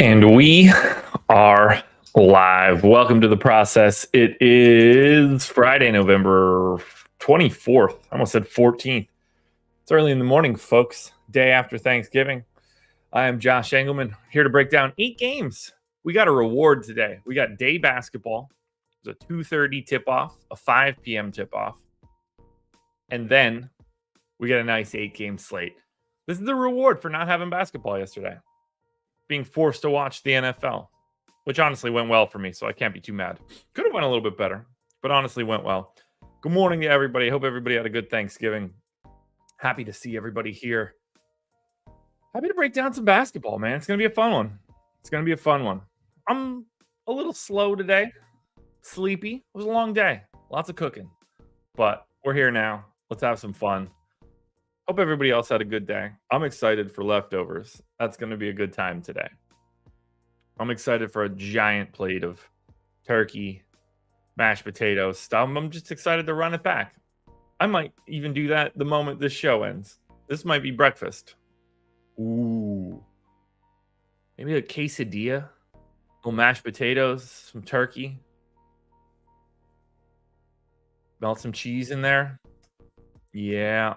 And we are live. Welcome to the process. It is Friday, November 24th. I almost said 14th. It's early in the morning, folks. Day after Thanksgiving. I am Josh Engleman, here to break down 8 games. We got a reward today. We got day basketball. There's a 2:30 tip-off, a 5 p.m. tip-off. And then we got a nice 8-game slate. This is the reward for not having basketball yesterday. Being forced to watch the NFL, which honestly went well for me, so I can't be too mad. Could have went a little bit better, but honestly went well. Good morning to everybody. Hope everybody had a good Thanksgiving. Happy to see everybody here. Happy to break down some basketball, man. It's going to be a fun one. I'm a little slow today. Sleepy. It was a long day. Lots of cooking. But we're here now. Let's have some fun. Hope everybody else had a good day. I'm excited for leftovers. That's going to be a good time today. I'm excited for a giant plate of turkey, mashed potatoes stuff. I'm just excited to run it back. I might even do that the moment this show ends. This might be breakfast. Ooh. Maybe a quesadilla, little mashed potatoes, some turkey. Melt some cheese in there. Yeah.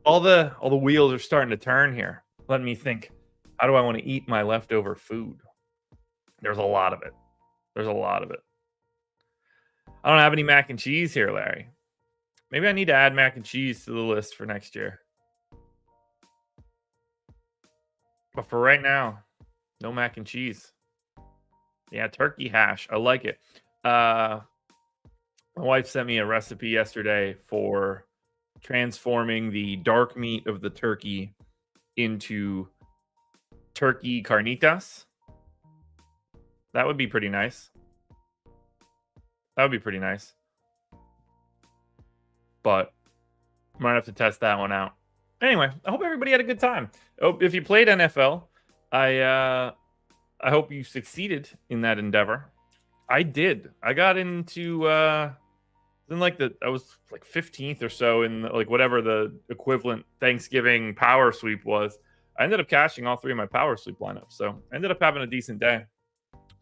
All the wheels are starting to turn here. Let me think. How do I want to eat my leftover food? There's a lot of it. I don't have any mac and cheese here, Larry. Maybe I need to add mac and cheese to the list for next year. But for right now, no mac and cheese. Yeah, turkey hash. I like it. My wife sent me a recipe yesterday for transforming the dark meat of the turkey into turkey carnitas. That would be pretty nice. But I might have to test that one out. Anyway, I hope everybody had a good time. If you played NFL, I hope you succeeded in that endeavor. I did. I got into I was like 15th or so in like whatever the equivalent Thanksgiving power sweep was. I ended up cashing all 3 of my power sweep lineups, so I ended up having a decent day.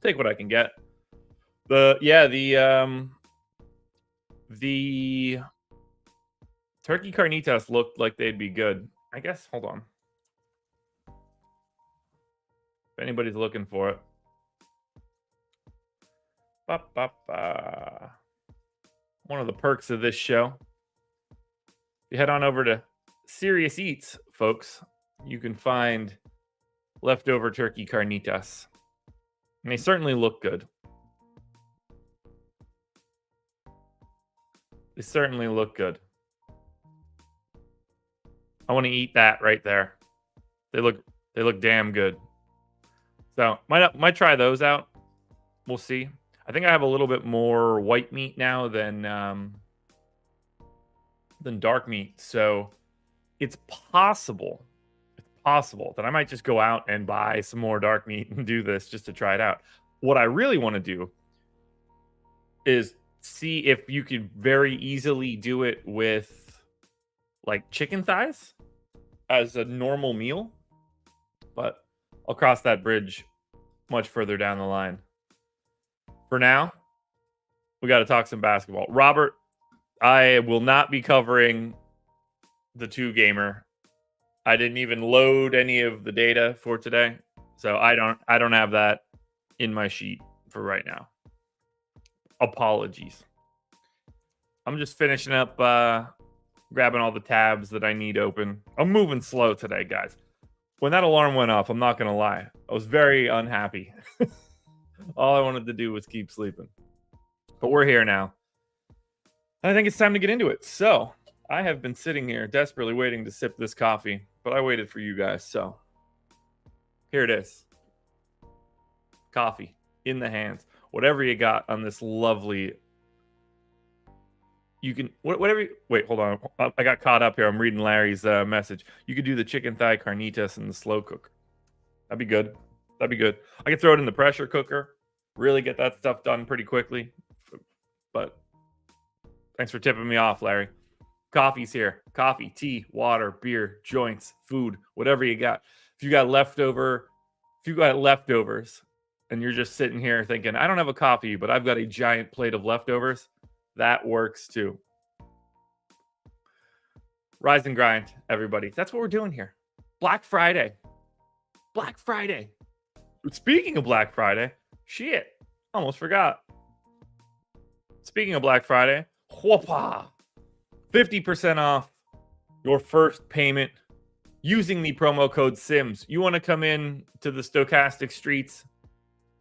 Take what I can get. The turkey carnitas looked like they'd be good. I guess. Hold on. If anybody's looking for it. One of the perks of this show. You head on over to Serious Eats, folks. You can find leftover turkey carnitas. And they certainly look good. I want to eat that right there. They look damn good. So might try those out. We'll see. I think I have a little bit more white meat now than dark meat. So it's possible that I might just go out and buy some more dark meat and do this just to try it out. What I really want to do is see if you could very easily do it with like chicken thighs as a normal meal. But I'll cross that bridge much further down the line. For now, we got to talk some basketball. Robert, I will not be covering the 2-gamer. I didn't even load any of the data for today, so I don't have that in my sheet for right now. Apologies. I'm just finishing up grabbing all the tabs that I need open. I'm moving slow today, guys. When that alarm went off, I'm not going to lie. I was very unhappy. All I wanted to do was keep sleeping. But we're here now. I think it's time to get into it. So, I have been sitting here desperately waiting to sip this coffee, but I waited for you guys, so here it is. Coffee in the hands. Whatever you got on this lovely... You can... Whatever... Wait, hold on. I got caught up here. I'm reading Larry's message. You could do the chicken thigh carnitas in the slow cooker. That'd be good. I could throw it in the pressure cooker. Really get that stuff done pretty quickly. But thanks for tipping me off, Larry. Coffee's here. Coffee, tea, water, beer, joints, food, whatever you got. If you got leftover if you got leftovers and you're just sitting here thinking, I don't have a coffee, but I've got a giant plate of leftovers, that works too. Rise and grind, everybody. That's what we're doing here. Black Friday. Black Friday. Speaking of Black Friday, shit, almost forgot. Speaking of Black Friday, whoopah, 50% off your first payment using the promo code SIMS. You want to come in to the stochastic streets,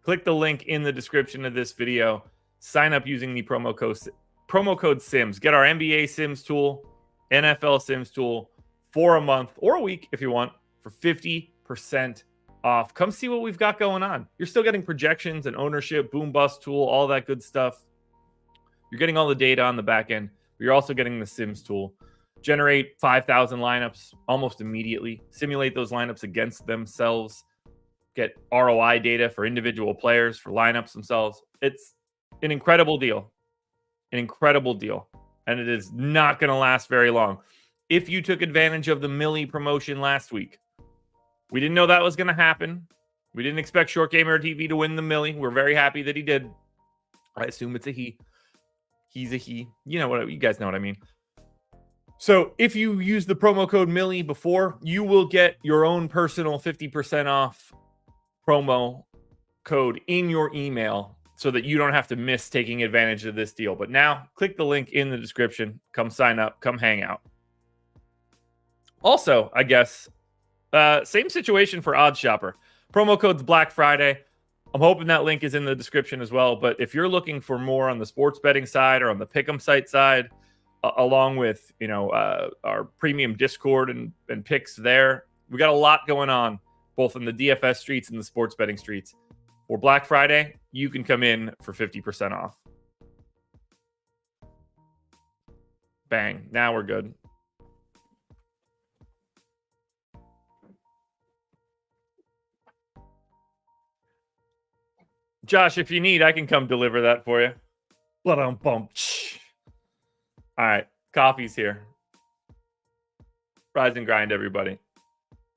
click the link in the description of this video, sign up using the promo code SIMS. Get our NBA Sims tool, NFL Sims tool for a month or a week if you want for 50% off. Come see what we've got going on. You're still getting projections and ownership, boom bust tool, all that good stuff. You're getting all the data on the back end, but you're also getting the Sims tool. Generate 5,000 lineups almost immediately. Simulate those lineups against themselves. Get ROI data for individual players, for lineups themselves. It's an incredible deal. An incredible deal. And it is not going to last very long. If you took advantage of the Millie promotion last week, we didn't know that was going to happen. We didn't expect Short Gamer TV to win the Millie. We're very happy that he did. I assume it's a he. He's a he. You know what? You guys know what I mean. So if you use the promo code Millie before, you will get your own personal 50% off promo code in your email so that you don't have to miss taking advantage of this deal. But now, click the link in the description. Come sign up. Come hang out. Also, I guess, same situation for Odds Shopper. Promo code's Black Friday. I'm hoping that link is in the description as well. But if you're looking for more on the sports betting side or on the pick'em site side, along with our premium Discord and picks there, we got a lot going on both in the DFS streets and the sports betting streets. For Black Friday, you can come in for 50% off. Bang. Now we're good. Josh, if you need, I can come deliver that for you. All right. Coffee's here. Rise and grind, everybody.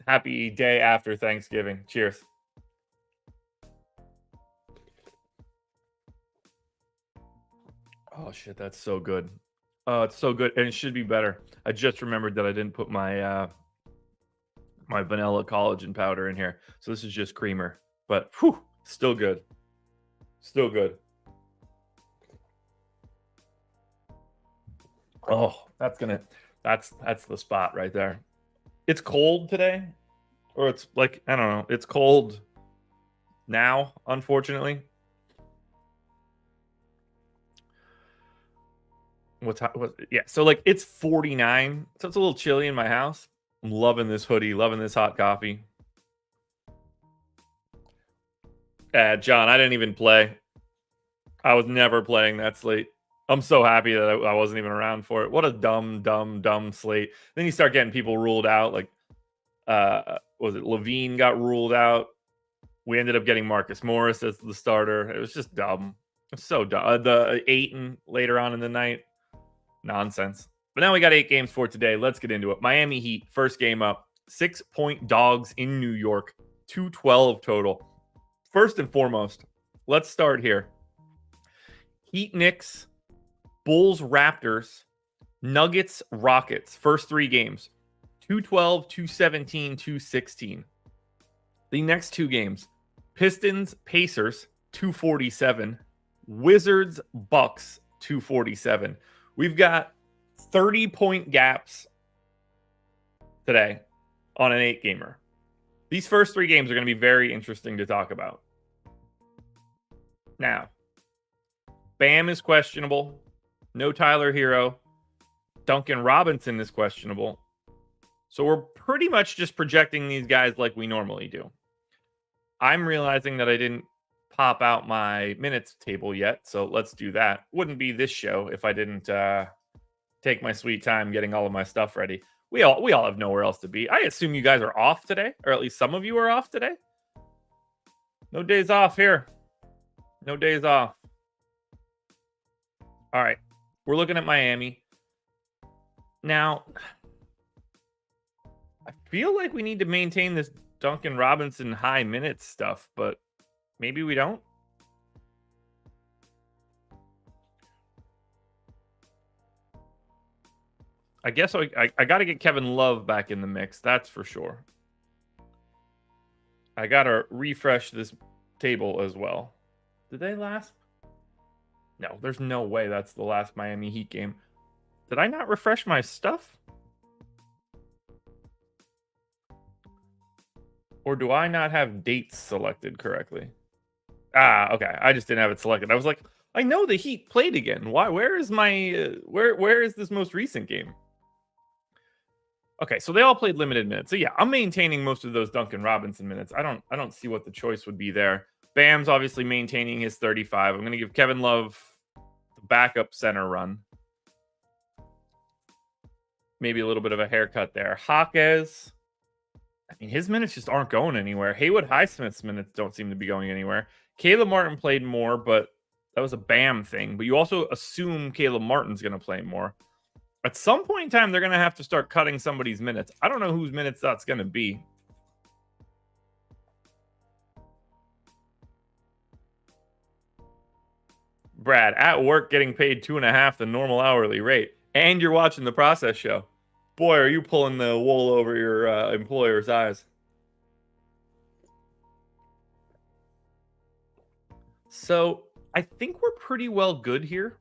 Happy day after Thanksgiving. Cheers. Oh, shit. That's so good. Oh, it's so good. And it should be better. I just remembered that I didn't put my my vanilla collagen powder in here. So this is just creamer. But, whew, still good. Still good. Oh, that's the spot right there. It's cold today, or it's like, I don't know. It's cold now, unfortunately. Yeah, so like it's 49, so it's a little chilly in my house. I'm loving this hoodie, loving this hot coffee. John, I didn't even play. I was never playing that slate. I'm so happy that I wasn't even around for it. What a dumb slate. Then you start getting people ruled out. Like, was it Levine got ruled out? We ended up getting Marcus Morris as the starter. It was just dumb. It's so dumb. The Ayton later on in the night. Nonsense. But now we got 8 games for today. Let's get into it. Miami Heat, first game up. 6-point dogs in New York. 212 total. First and foremost, let's start here. Heat Knicks, Bulls Raptors, Nuggets Rockets. First 3 games. 212, 217, 216. The next 2 games. Pistons Pacers, 247. Wizards Bucks, 247. We've got 30-point gaps today on an 8-gamer. These first 3 games are going to be very interesting to talk about. Now, Bam is questionable. No Tyler Hero. Duncan Robinson is questionable. So we're pretty much just projecting these guys like we normally do. I'm realizing that I didn't pop out my minutes table yet, so let's do that. Wouldn't be this show if I didn't take my sweet time getting all of my stuff ready. We all have nowhere else to be. I assume you guys are off today, or at least some of you are off today. No days off here. No days off. All right. We're looking at Miami. Now, I feel like we need to maintain this Duncan Robinson high minutes stuff, but maybe we don't. I guess I got to get Kevin Love back in the mix. That's for sure. I got to refresh this table as well. Did they last? No, there's no way that's the last Miami Heat game. Did I not refresh my stuff? Or do I not have dates selected correctly? Okay. I just didn't have it selected. I was like, I know the Heat played again. Why? Where is my where is this most recent game? Okay, so they all played limited minutes. So yeah, I'm maintaining most of those Duncan Robinson minutes. I don't see what the choice would be there. Bam's obviously maintaining his 35. I'm going to give Kevin Love the backup center run. Maybe a little bit of a haircut there. Jaquez, I mean, his minutes just aren't going anywhere. Haywood Highsmith's minutes don't seem to be going anywhere. Caleb Martin played more, but that was a Bam thing. But you also assume Caleb Martin's going to play more. At some point in time, they're going to have to start cutting somebody's minutes. I don't know whose minutes that's going to be. Brad, at work getting paid 2.5 the normal hourly rate, and you're watching the process show. Boy, are you pulling the wool over your employer's eyes. So I think we're pretty well good here.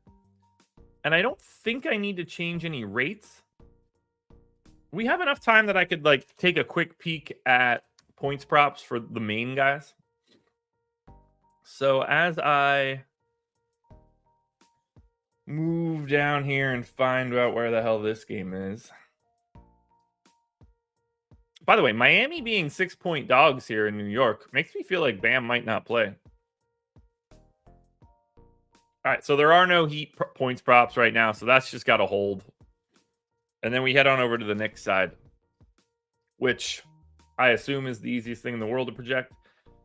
And I don't think I need to change any rates. We have enough time that I could take a quick peek at points props for the main guys. So as I move down here and find out where the hell this game is. By the way, Miami being 6-point dogs here in New York makes me feel like Bam might not play. All right, so there are no Heat points props right now, so that's just got to hold. And then we head on over to the Knicks side, which I assume is the easiest thing in the world to project.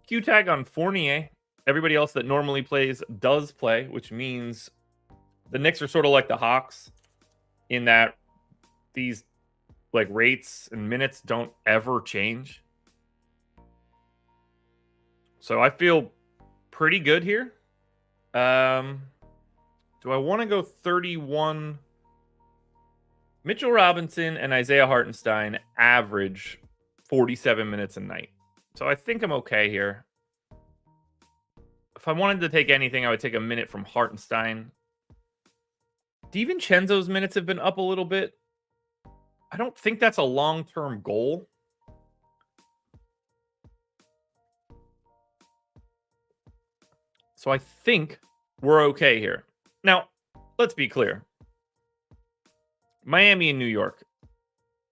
Q tag on Fournier. Everybody else that normally plays does play, which means the Knicks are sort of like the Hawks in that these rates and minutes don't ever change. So I feel pretty good here. Do I want to go 31? Mitchell Robinson and Isaiah Hartenstein average 47 minutes a night. So I think I'm okay here. If I wanted to take anything, I would take a minute from Hartenstein. DiVincenzo's minutes have been up a little bit. I don't think that's a long-term goal. So I think we're okay here. Now, let's be clear. Miami and New York.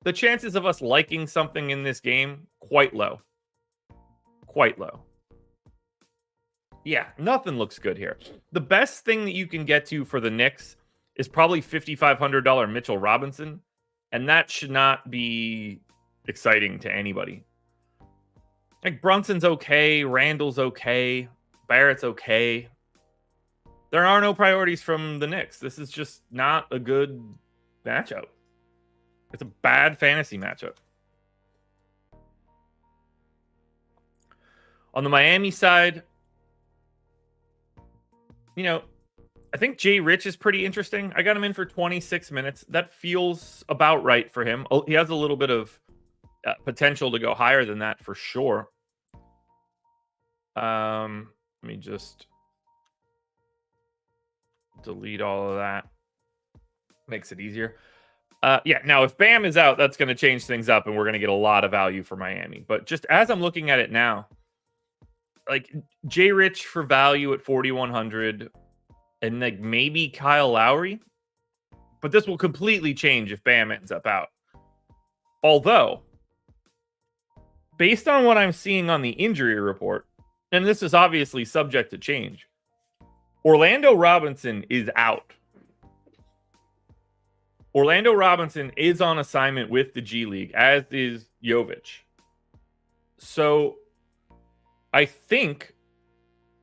The chances of us liking something in this game, quite low. Quite low. Yeah, nothing looks good here. The best thing that you can get to for the Knicks is probably $5,500 Mitchell Robinson, and that should not be exciting to anybody. Brunson's okay, Randall's okay, Barrett's okay. There are no priorities from the Knicks. This is just not a good matchup. It's a bad fantasy matchup. On the Miami side, I think Jay Rich is pretty interesting. I got him in for 26 minutes. That feels about right for him. He has a little bit of potential to go higher than that for sure. Let me just delete all of that. Makes it easier. Yeah, now if Bam is out, that's going to change things up, and we're going to get a lot of value for Miami. But just as I'm looking at it now, Jay Rich for value at 4,100, and maybe Kyle Lowry. But this will completely change if Bam ends up out. Although, based on what I'm seeing on the injury report, and this is obviously subject to change, Orlando Robinson is out. Orlando Robinson is on assignment with the G League, as is Jovic. So I think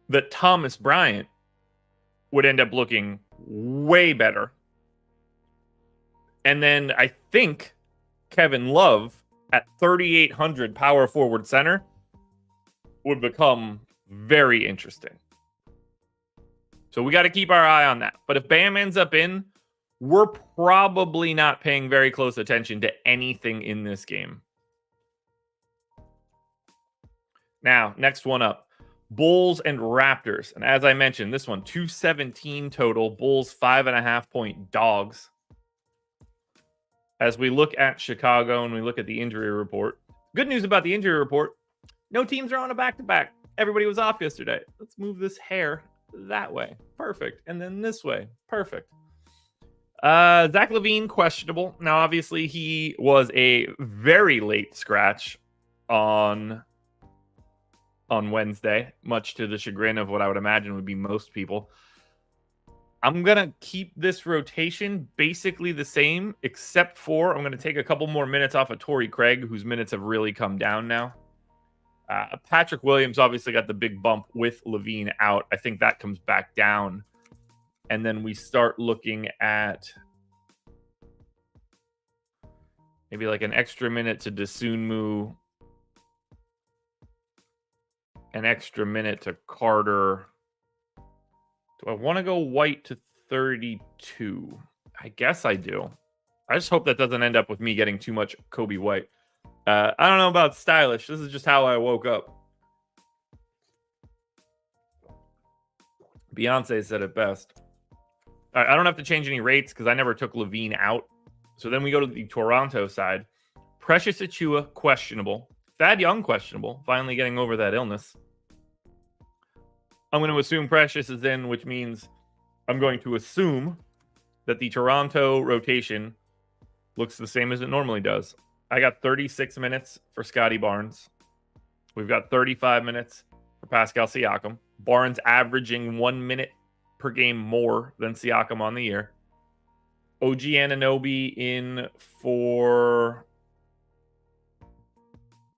that Thomas Bryant would end up looking way better. And then I think Kevin Love at 3,800 power forward center would become very interesting. So we got to keep our eye on that. But if Bam ends up in, we're probably not paying very close attention to anything in this game. Now, next one up. Bulls and Raptors. And as I mentioned, this one, 217 total. Bulls 5.5-point dogs. As we look at Chicago and we look at the injury report. Good news about the injury report. No teams are on a back-to-back. Everybody was off yesterday. Let's move this hair that way. Perfect. And then this way. Perfect. Zach LaVine, questionable. Now, obviously, he was a very late scratch on Wednesday, much to the chagrin of what I would imagine would be most people. I'm going to keep this rotation basically the same, except for I'm going to take a couple more minutes off of Torrey Craig, whose minutes have really come down now. Patrick Williams obviously got the big bump with LaVine out. I think that comes back down. And then we start looking at maybe like an extra minute to Dosunmu, an extra minute to Carter. Do I want to go White to 32? I guess I do. I just hope that doesn't end up with me getting too much Kobe White. I don't know about stylish. This is just how I woke up. Beyonce said it best. All right, I don't have to change any rates because I never took LaVine out. So then we go to the Toronto side. Precious Achiuwa, questionable. Thad Young, questionable. Finally getting over that illness. I'm going to assume Precious is in, which means I'm going to assume that the Toronto rotation looks the same as it normally does. I got 36 minutes for Scotty Barnes. We've got 35 minutes for Pascal Siakam. Barnes averaging 1 minute per game more than Siakam on the year. OG Anunoby in for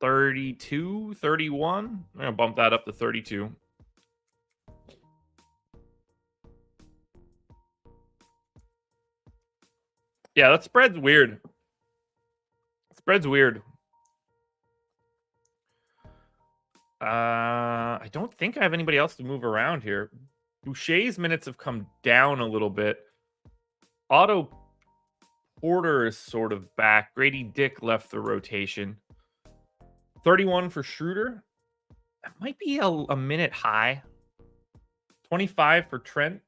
32, 31. I'm going to bump that up to 32. Yeah, that spread's weird. Spread's weird. I don't think I have anybody else to move around here. Boucher's minutes have come down a little bit. Otto Porter is sort of back. Grady Dick left the rotation. 31 for Schroeder. That might be a minute high. 25 for Trent.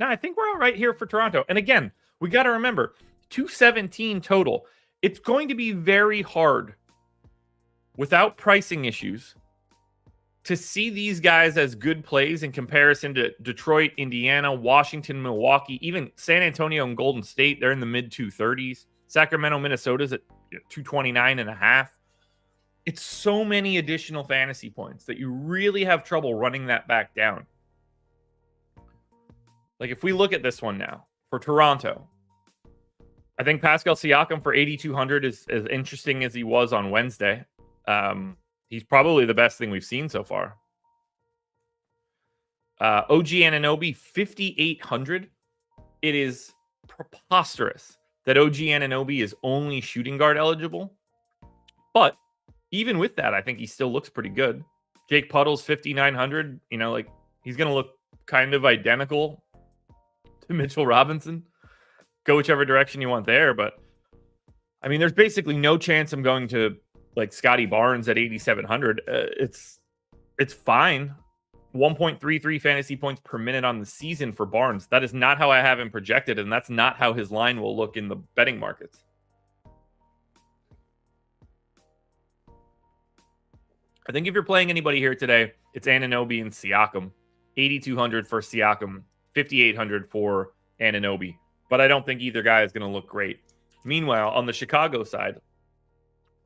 No, I think we're all right here for Toronto. And again, we got to remember, 217 total. It's going to be very hard without pricing issues to see these guys as good plays in comparison to Detroit, Indiana, Washington, Milwaukee, even San Antonio and Golden State. They're in the mid 230s. Sacramento, Minnesota's at 229.5. It's so many additional fantasy points that you really have trouble running that back down. Like if we look at this one now for Toronto, I think Pascal Siakam for 8,200 is as interesting as he was on Wednesday. He's probably the best thing we've seen so far. OG Anunoby, 5,800. It is preposterous that OG Anunoby is only shooting guard eligible. But even with that, I think he still looks pretty good. Jake Puddle's 5,900. You know, like he's going to look kind of identical to Mitchell Robinson. Go whichever direction you want there. But I mean, there's basically no chance I'm going to like Scotty Barnes at 8,700. It's fine. 1.33 fantasy points per minute on the season for Barnes. That is not how I have him projected, and that's not how his line will look in the betting markets. I think if you're playing anybody here today, it's Anunoby and Siakam. 8,200 for Siakam, 5,800 for Anunoby. But I don't think either guy is going to look great. Meanwhile, on the Chicago side,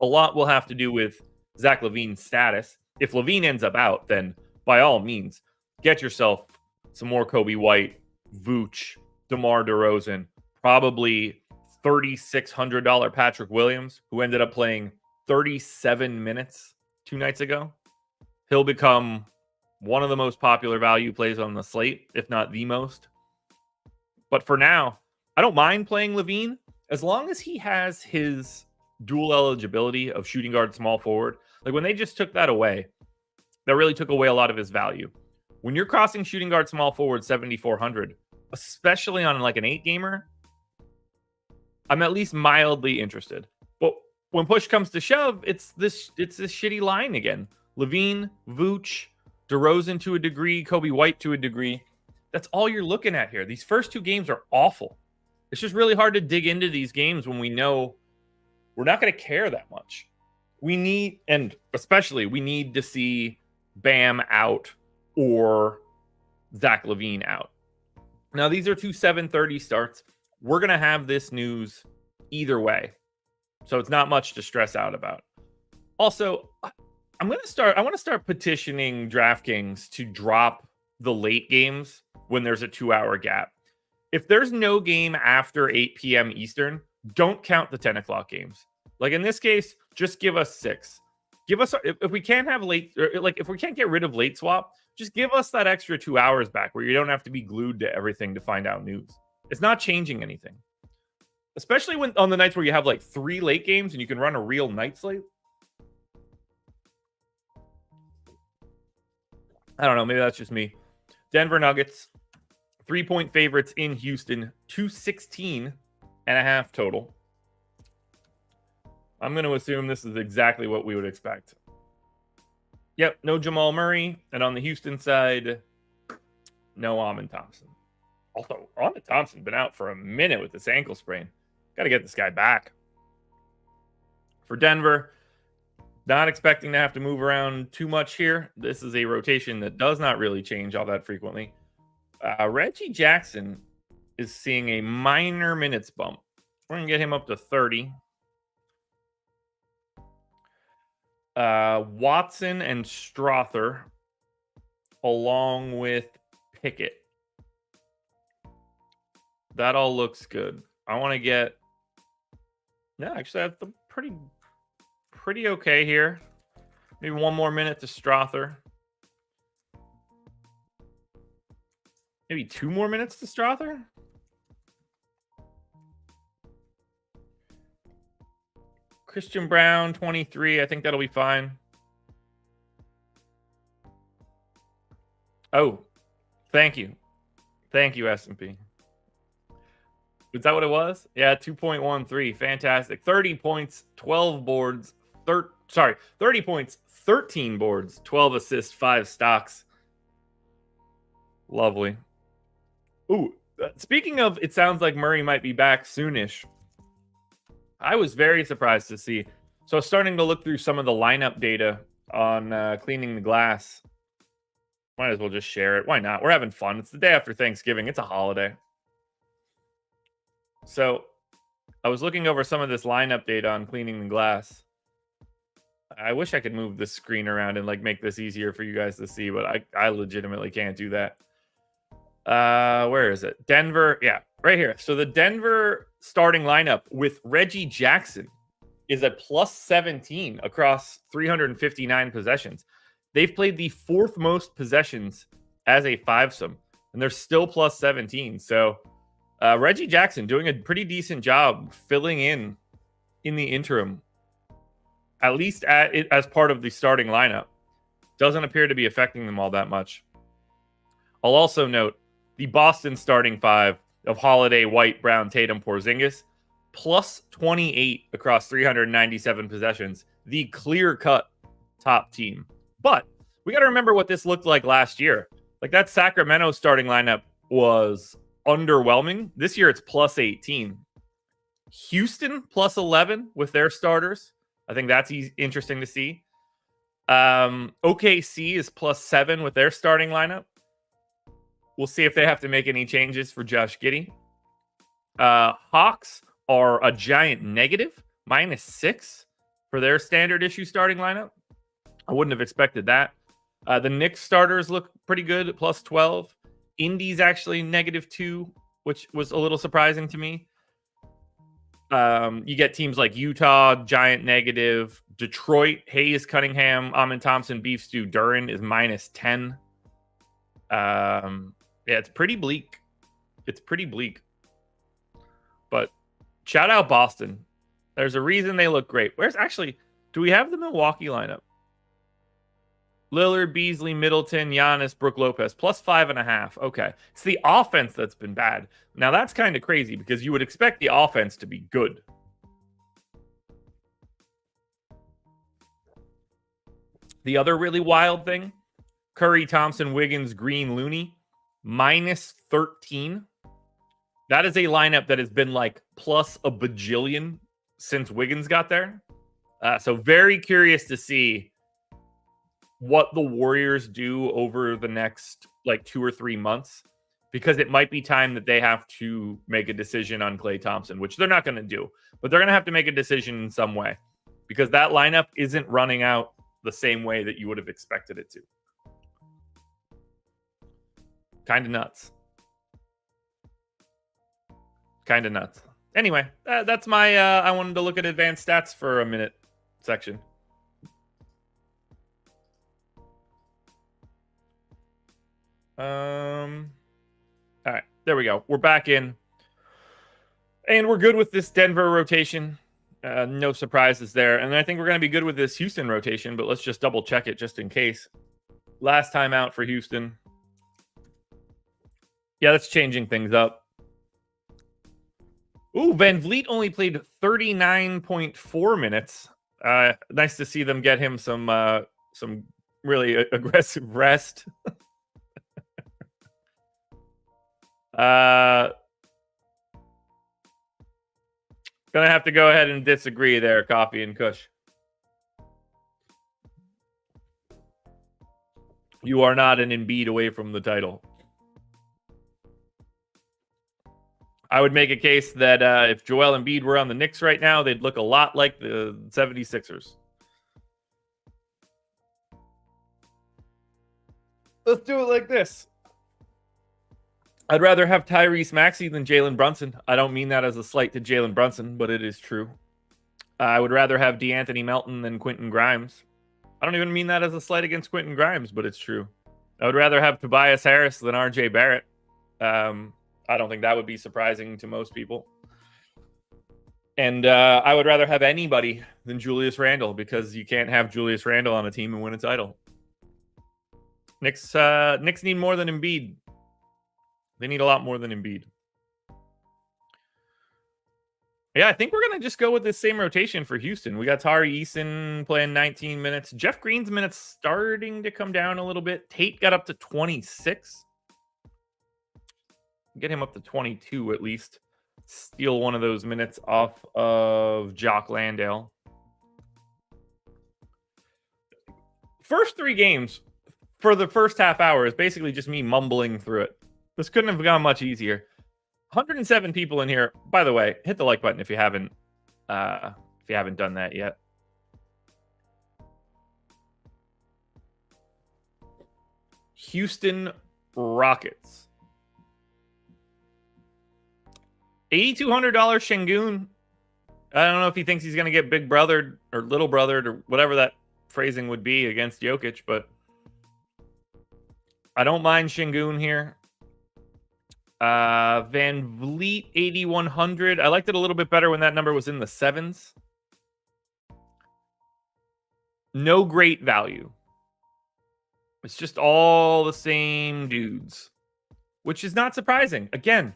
a lot will have to do with Zach LaVine's status. If LaVine ends up out, then by all means, get yourself some more Kobe White, Vooch, DeMar DeRozan, probably $3,600 Patrick Williams, who ended up playing 37 minutes 2 nights ago. He'll become one of the most popular value plays on the slate, if not the most. But for now, I don't mind playing LaVine as long as he has his dual eligibility of shooting guard, small forward. Like when they just took that away, that really took away a lot of his value. When you're crossing shooting guard, small forward 7,400, especially on like an 8-gamer, I'm at least mildly interested. But when push comes to shove, it's this shitty line again. Levine, Vooch, DeRozan to a degree, Kobe White to a degree. That's all you're looking at here. These first 2 games are awful. It's just really hard to dig into these games when we know we're not going to care that much. We need to see Bam out or Zach LaVine out. Now, these are 2 7:30 starts. We're going to have this news either way. So it's not much to stress out about. Also, I want to start petitioning DraftKings to drop the late games when there's a 2-hour gap. If there's no game after 8 p.m. Eastern, don't count the 10 o'clock games. Like in this case, just give us 6. Give us, if we can't have late, like if we can't get rid of late swap, just give us that extra 2 hours back where you don't have to be glued to everything to find out news. It's not changing anything. Especially when on the nights where you have like 3 late games and you can run a real night slate. I don't know. Maybe that's just me. Denver Nuggets, 3-point favorites in Houston, 216.5 total. I'm going to assume this is exactly what we would expect. Yep, no Jamal Murray. And on the Houston side, no Amin Thompson. Also, Amin Thompson been out for a minute with this ankle sprain. Got to get this guy back. For Denver, not expecting to have to move around too much here. This is a rotation that does not really change all that frequently. Reggie Jackson is seeing a minor minutes bump. We're going to get him up to 30. Watson and Strother, along with Pickett. That all looks good. I want to get... No, actually, that's pretty okay here. Maybe one more minute to Strother. Maybe 2 more minutes to Strother. Christian Brown, 23. I think that'll be fine. Oh, thank you. Thank you, S&P. Is that what it was? Yeah, 2.13. Fantastic. 30 points, 12 boards. 30 points, 13 boards, 12 assists, 5 stocks. Lovely. Ooh, speaking of, it sounds like Murray might be back soonish. I was very surprised to see. So I was starting to look through some of the lineup data on Cleaning the Glass. Might as well just share it. Why not? We're having fun. It's the day after Thanksgiving. It's a holiday. So I was looking over some of this lineup data on Cleaning the Glass. I wish I could move this screen around and like make this easier for you guys to see, but I legitimately can't do that. Where is it? Denver. Yeah, right here. So the Denver starting lineup with Reggie Jackson is a plus 17 across 359 possessions. They've played the 4th most possessions as a 5-some, and they're still plus 17. So Reggie Jackson doing a pretty decent job filling in the interim, at least as part of the starting lineup. Doesn't appear to be affecting them all that much. I'll also note the Boston starting 5 of Holiday, White, Brown, Tatum, Porzingis, plus 28 across 397 possessions. The clear-cut top team. But we got to remember what this looked like last year. Like that Sacramento starting lineup was underwhelming. This year it's plus 18. Houston plus 11 with their starters. I think that's interesting to see. OKC is plus 7 with their starting lineup. We'll see if they have to make any changes for Josh Giddey. Hawks are a giant negative, minus 6 for their standard issue starting lineup. I wouldn't have expected that. The Knicks starters look pretty good at plus 12. Indy's actually negative 2, which was a little surprising to me. You get teams like Utah, giant negative. Detroit, Hayes, Cunningham, Amin Thompson, Beef Stew, Duran is minus 10. Yeah, it's pretty bleak. It's pretty bleak. But shout out Boston. There's a reason they look great. Do we have the Milwaukee lineup? Lillard, Beasley, Middleton, Giannis, Brook Lopez, plus 5.5. Okay. It's the offense that's been bad. Now, that's kind of crazy because you would expect the offense to be good. The other really wild thing, Curry, Thompson, Wiggins, Green, Looney, minus 13. That is a lineup that has been like plus a bajillion since Wiggins got there. So very curious to see what the Warriors do over the next like 2 or 3 months, because it might be time that they have to make a decision on Klay Thompson, which they're not going to do, but they're going to have to make a decision in some way because that lineup isn't running out the same way that you would have expected it to. Kind of nuts. Kind of nuts. Anyway, that's my I wanted to look at advanced stats for a minute section. All right, there we go. We're back in. And we're good with this Denver rotation. No surprises there. And I think we're going to be good with this Houston rotation, but let's just double check it just in case. Last time out for Houston. Yeah, that's changing things up. Ooh, Van Vliet only played 39.4 minutes. Nice to see them get him some really aggressive rest. Gonna have to go ahead and disagree there, Coffee and Kush. You are not an Embiid away from the title. I would make a case that if Joel Embiid were on the Knicks right now, they'd look a lot like the 76ers. Let's do it like this. I'd rather have Tyrese Maxey than Jalen Brunson. I don't mean that as a slight to Jalen Brunson, but it is true. I would rather have DeAnthony Melton than Quentin Grimes. I don't even mean that as a slight against Quentin Grimes, but it's true. I would rather have Tobias Harris than RJ Barrett. I don't think that would be surprising to most people. And I would rather have anybody than Julius Randle, because you can't have Julius Randle on a team and win a title. Knicks need more than Embiid. They need a lot more than Embiid. Yeah, I think we're going to just go with this same rotation for Houston. We got Tari Eason playing 19 minutes. Jeff Green's minutes starting to come down a little bit. Tate got up to 26. Get him up to 22 at least. Steal one of those minutes off of Jock Landale. First 3 games for the first half hour is basically just me mumbling through it. This couldn't have gone much easier. 107 people in here. By the way, hit the like button if you haven't done that yet. Houston Rockets. $8,200 Şengün. I don't know if he thinks he's going to get big brothered or little brothered or whatever that phrasing would be against Jokic, but I don't mind Şengün here. Van Vliet, 8,100. I liked it a little bit better when that number was in the 7s. No great value. It's just all the same dudes, which is not surprising. Again,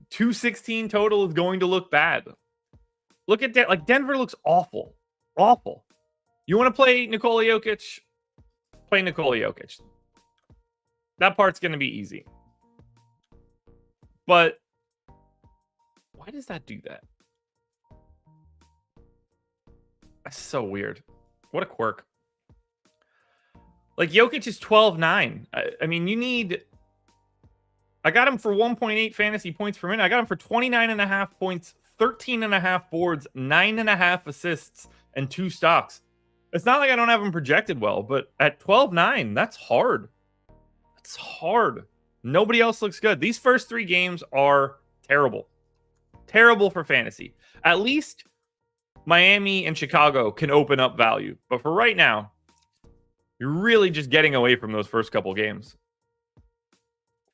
216 total is going to look bad. Look at that. Like, Denver looks awful. Awful. You want to play Nikola Jokic? Play Nikola Jokic. That part's going to be easy. But why does that do that? That's so weird. What a quirk. Like, Jokic is 12.9. I mean, you need... I got him for 1.8 fantasy points per minute. I got him for 29.5 points, 13.5 boards, 9.5 assists, and 2 stocks. It's not like I don't have him projected well, but at 12.9, that's hard. That's hard. Nobody else looks good. These first 3 games are terrible. Terrible for fantasy. At least Miami and Chicago can open up value. But for right now, you're really just getting away from those first couple games.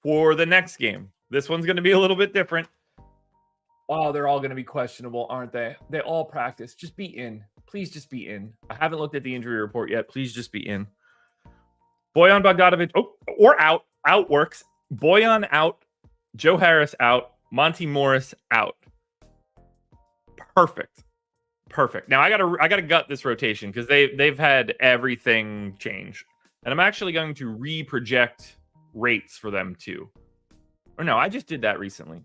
For the next game, this one's going to be a little bit different. Oh, they're all going to be questionable, aren't they? They all practice. Just be in. Please just be in. I haven't looked at the injury report yet. Please just be in. Bojan Bogdanovic, or out. Out works. Bojan out. Joe Harris out. Monty Morris out. Perfect. Now I gotta gut this rotation because they've had everything change. And I'm actually going to re-project rates for them too. Or no, I just did that recently.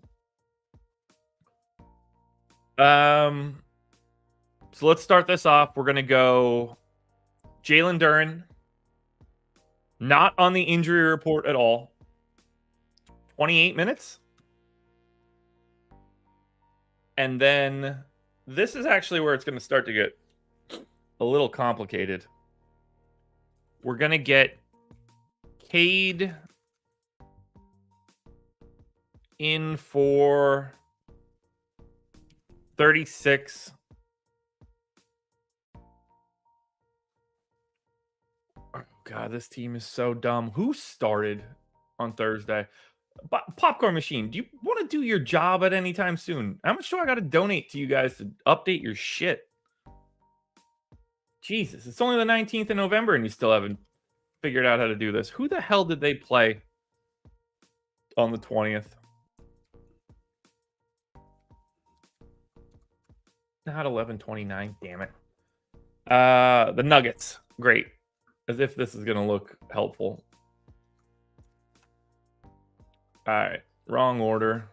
So let's start this off. We're gonna go Jalen Duren, not on the injury report at all. 28 minutes. And then this is actually where it's going to start to get a little complicated. We're going to get Cade in for 36. Oh, God, this team is so dumb. Who started on Thursday? Popcorn Machine, do you want to do your job at any time soon? How much do I got to donate to you guys to update your shit? Jesus, it's only the 19th of November and you still haven't figured out how to do this. Who the hell did they play on the 20th? Not 11:29, damn it. The Nuggets, great. As if this is going to look helpful. All right, wrong order.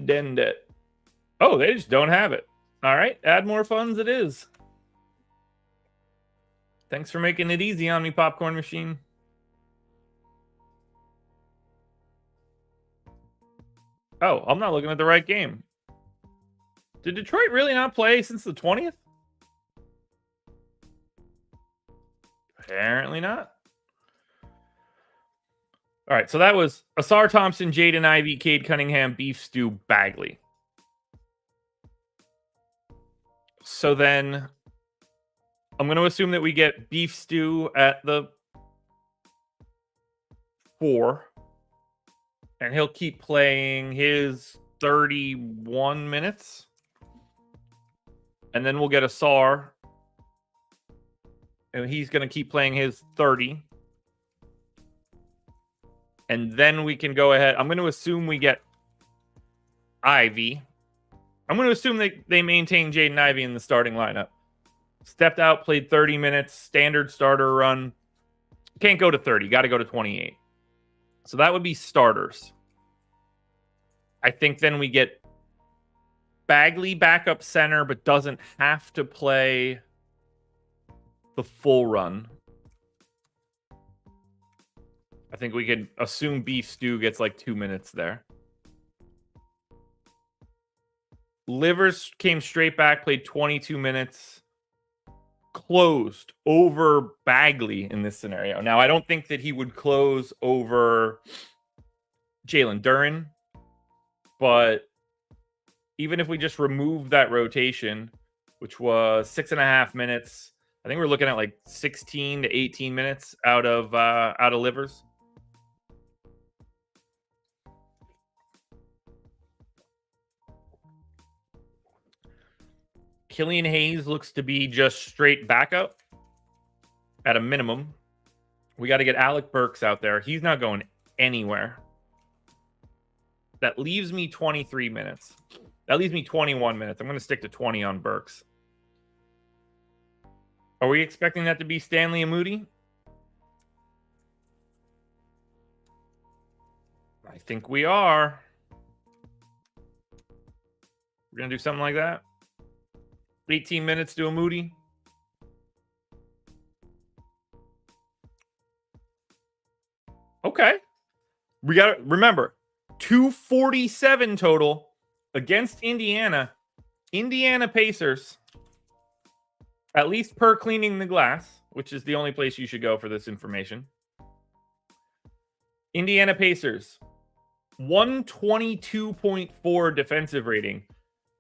Dend it. Oh, they just don't have it. All right, add more funds it is. Thanks for making it easy on me, Popcorn Machine. Oh, I'm not looking at the right game. Did Detroit really not play since the 20th? Apparently not. All right, so that was Asar Thompson, Jaden Ivey, Cade Cunningham, Beef Stew, Bagley. So then I'm going to assume that we get Beef Stew at the 4. And he'll keep playing his 31 minutes. And then we'll get Asar. And he's going to keep playing his 30. And then we can go ahead. I'm going to assume we get Ivy. I'm going to assume they maintain Jaden Ivey in the starting lineup. Stepped out, played 30 minutes, standard starter run. Can't go to 30. Got to go to 28. So that would be starters. I think then we get Bagley backup center, but doesn't have to play the full run. I think we could assume Beef Stew gets like 2 minutes there. Livers came straight back, played 22 minutes. Closed over Bagley in this scenario. Now, I don't think that he would close over Jalen Duren. But even if we just remove that rotation, which was 6.5 minutes, I think we're looking at like 16 to 18 minutes out of Livers. Killian Hayes looks to be just straight backup at a minimum. We got to get Alec Burks out there. He's not going anywhere. That leaves me 23 minutes. That leaves me 21 minutes. I'm going to stick to 20 on Burks. Are we expecting that to be Stanley and Moody? I think we are. We're going to do something like that. 18 minutes to a Moody. Okay. We got to remember 247 total against Indiana. Indiana Pacers. At least per cleaning the glass, which is the only place you should go for this information. Indiana Pacers. 122.4 defensive rating.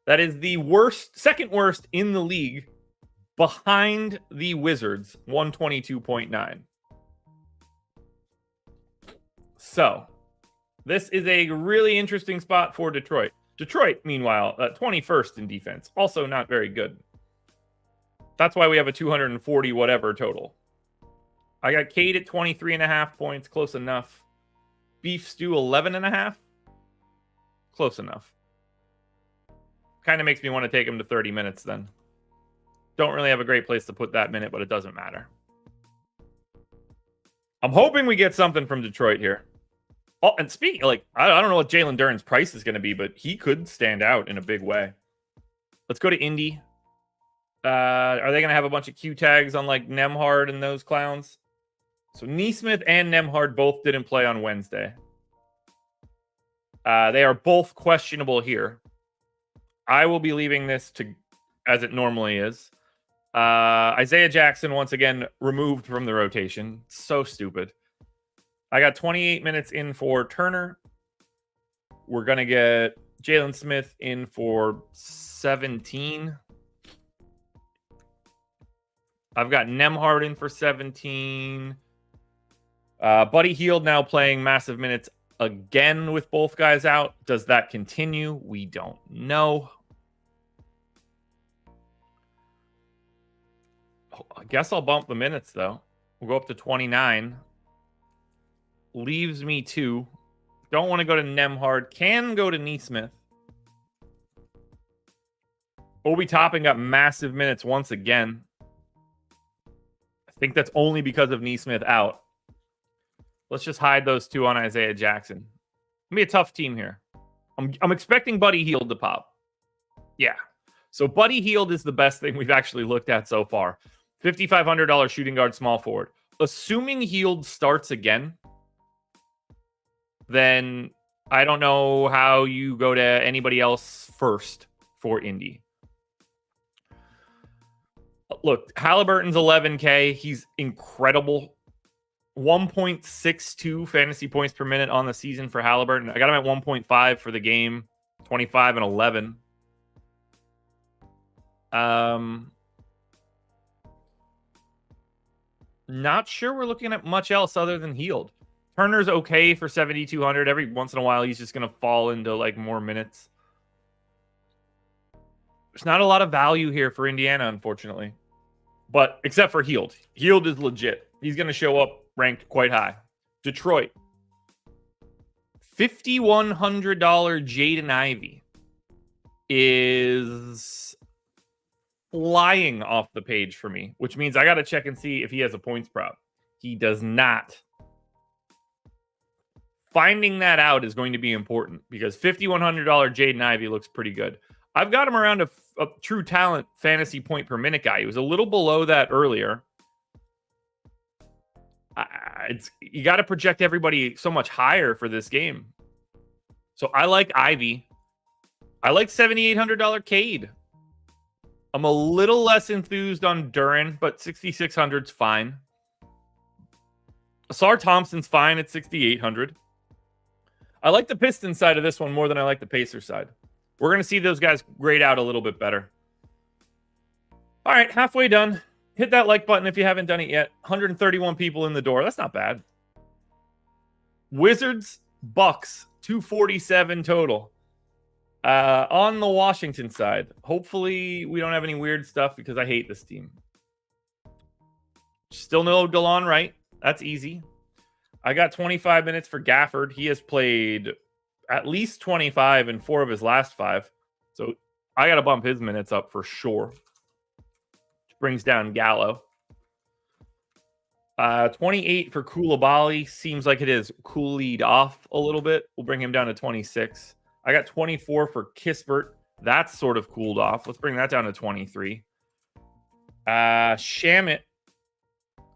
That is the worst, second worst in the league, behind the Wizards, 122.9. So, This is a really interesting spot for Detroit. Detroit, meanwhile, 21st in defense. Also not very good. That's why we have a 240 whatever total. I got Cade at 23.5 points. Close enough. Beef Stew 11.5. Close enough. Kind of makes me want to take him to 30 minutes then. Don't really have a great place to put that minute, but it doesn't matter. I'm hoping we get something from Detroit here. Oh, and speaking, like, I don't know what Jalen Duren's price is going to be, but he could stand out in a big way. Let's go to Indy. Are they going to have a bunch of Q tags on like Nembhard and those clowns? So Neesmith and Nembhard both didn't play on Wednesday. They are both questionable here. I will be leaving this to as it normally is. Isaiah Jackson, once again, removed from the rotation. So stupid. I got 28 minutes in for Turner. We're going to get Jalen Smith in for 17. I've got Nembhard in for 17. Buddy Hield now playing massive minutes again with both guys out. Does that continue? We don't know. I guess I'll bump the minutes, though. We'll go up to 29. Leaves me 2. Don't want to go to Nembhard. Can go to Neesmith. Obi Toppin got massive minutes once again. I think that's only because of Neesmith out. Let's just hide those 2 on Isaiah Jackson. It'll be a tough team here. I'm expecting Buddy Hield to pop. Yeah. So Buddy Hield is the best thing we've actually looked at so far. $5,500 shooting guard, small forward. Assuming Hield starts again, then I don't know how you go to anybody else first for Indy. Look, Halliburton's 11K. He's incredible. 1.62 fantasy points per minute on the season for Halliburton. I got him at 1.5 for the game. 25 and 11. Not sure we're looking at much else other than Hield. Turner's okay for 7,200. Every once in a while, he's just going to fall into like more minutes. There's not a lot of value here for Indiana, unfortunately. But except for Hield. Hield is legit. He's going to show up ranked quite high. Detroit. $5,100 Jaden Ivey is flying off the page for me, which means I got to check and see if he has a points prop. He does not. Finding that out is going to be important because $5,100 Jaden Ivey looks pretty good. I've got him around a true talent fantasy point per minute guy. He was a little below that earlier. You got to project everybody so much higher for this game. So I like Ivy. I like $7,800 Cade. I'm a little less enthused on Duren, but 6,600's fine. Asar Thompson's fine at 6,800. I like the Pistons side of this one more than I like the Pacers side. We're going to see those guys grade out a little bit better. All right, halfway done. Hit that like button if you haven't done it yet. 131 people in the door. That's not bad. Wizards, Bucks, 247 total. On the Washington side, hopefully we don't have any weird stuff because I hate this team. Still no DeLon Wright. That's easy. I got 25 minutes for Gafford. He has played at least 25 in 4 of his last 5. So I got to bump his minutes up for sure. Which brings down Gallo. 28 for Koulibaly. Seems like it is cooled off a little bit. We'll bring him down to 26. I got 24 for Kispert. That's sort of cooled off. Let's bring that down to 23. Shamit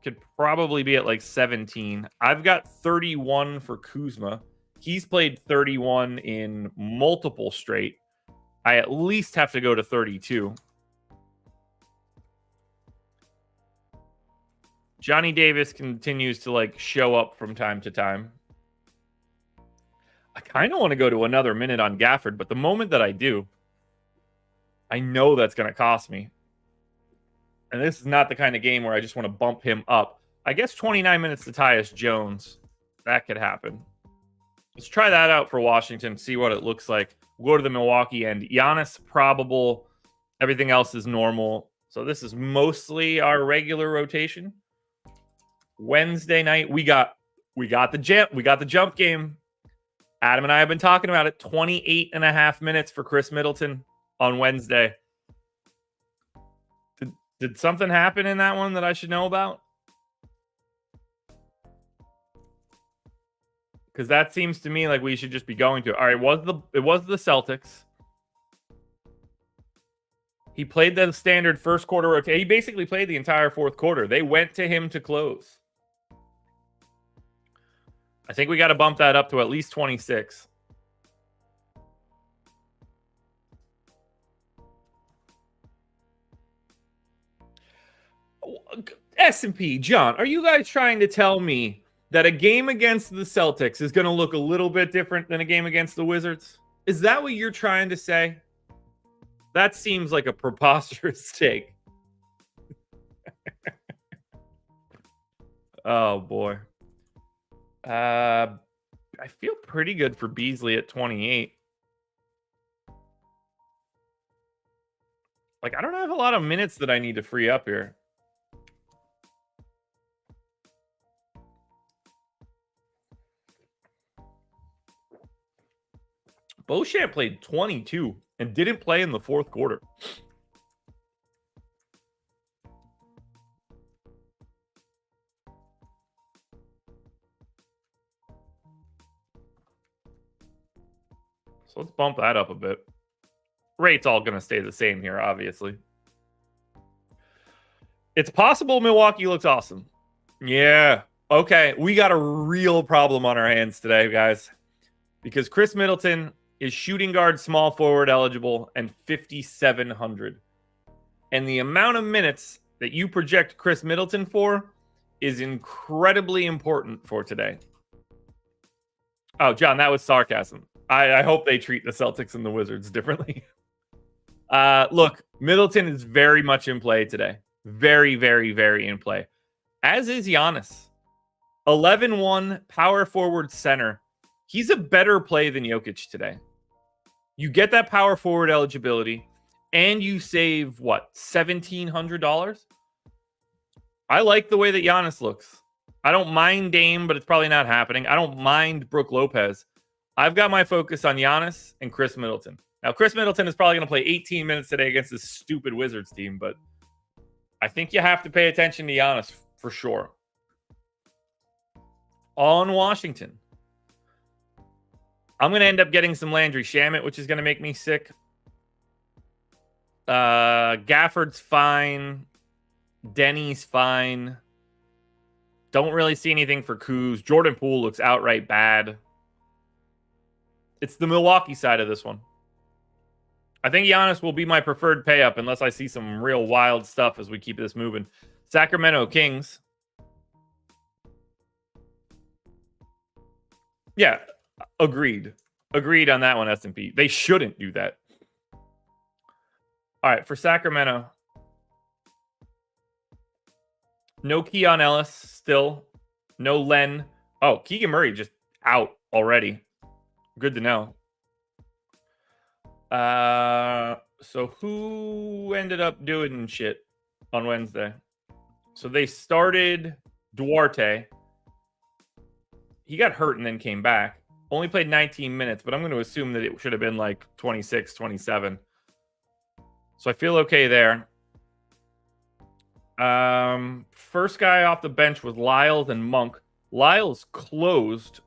could probably be at like 17. I've got 31 for Kuzma. He's played 31 in multiple straight. I at least have to go to 32. Johnny Davis continues to like show up from time to time. I kind of want to go to another minute on Gafford, but the moment that I do, I know that's going to cost me. And this is not the kind of game where I just want to bump him up. I guess 29 minutes to Tyus Jones. That could happen. Let's try that out for Washington, see what it looks like. We'll go to the Milwaukee end. Giannis, probable. Everything else is normal. So this is mostly our regular rotation. Wednesday night, we got the jump game. Adam and I have been talking about it. 28 and a half minutes for Chris Middleton on Wednesday. Did something happen in that one that I should know about? Because that seems to me like we should just be going to it. All right, it was the Celtics. He played the standard first quarter rotation. He basically played the entire fourth quarter. They went to him to close. I think we got to bump that up to at least 26. S&P, John, are you guys trying to tell me that a game against the Celtics is going to look a little bit different than a game against the Wizards? Is that what you're trying to say? That seems like a preposterous take. Oh, boy. I feel pretty good for Beasley at 28. Like, I don't have a lot of minutes that I need to free up here. Beauchamp played 22 and didn't play in the fourth quarter. So let's bump that up a bit. Rate's all going to stay the same here, obviously. It's possible Milwaukee looks awesome. Yeah. Okay. We got a real problem on our hands today, guys. Because Chris Middleton is shooting guard, small forward eligible, and 5,700. And the amount of minutes that you project Chris Middleton for is incredibly important for today. Oh, John, that was sarcasm. I hope they treat the Celtics and the Wizards differently. Look, Middleton is very much in play today. Very, very, very in play. As is Giannis. 11-1 power forward center. He's a better play than Jokic today. You get that power forward eligibility, and you save, what, $1,700? I like the way that Giannis looks. I don't mind Dame, but it's probably not happening. I don't mind Brook Lopez. I've got my focus on Giannis and Chris Middleton. Now, Chris Middleton is probably going to play 18 minutes today against this stupid Wizards team, but I think you have to pay attention to Giannis for sure. On Washington, I'm going to end up getting some Landry Shamet, which is going to make me sick. Gafford's fine. Denny's fine. Don't really see anything for Kuz. Jordan Poole looks outright bad. It's the Milwaukee side of this one. I think Giannis will be my preferred pay up unless I see some real wild stuff as we keep this moving. Sacramento Kings. Yeah, agreed. Agreed on that one, S&P. They shouldn't do that. All right, for Sacramento. No Keon Ellis still. No Len. Oh, Keegan Murray just out already. Good to know. So who ended up doing shit on Wednesday? So they started Duarte. He got hurt and then came back. Only played 19 minutes, but I'm going to assume that it should have been like 26, 27. So I feel okay there. First guy off the bench was Lyles and Monk. Lyles closed.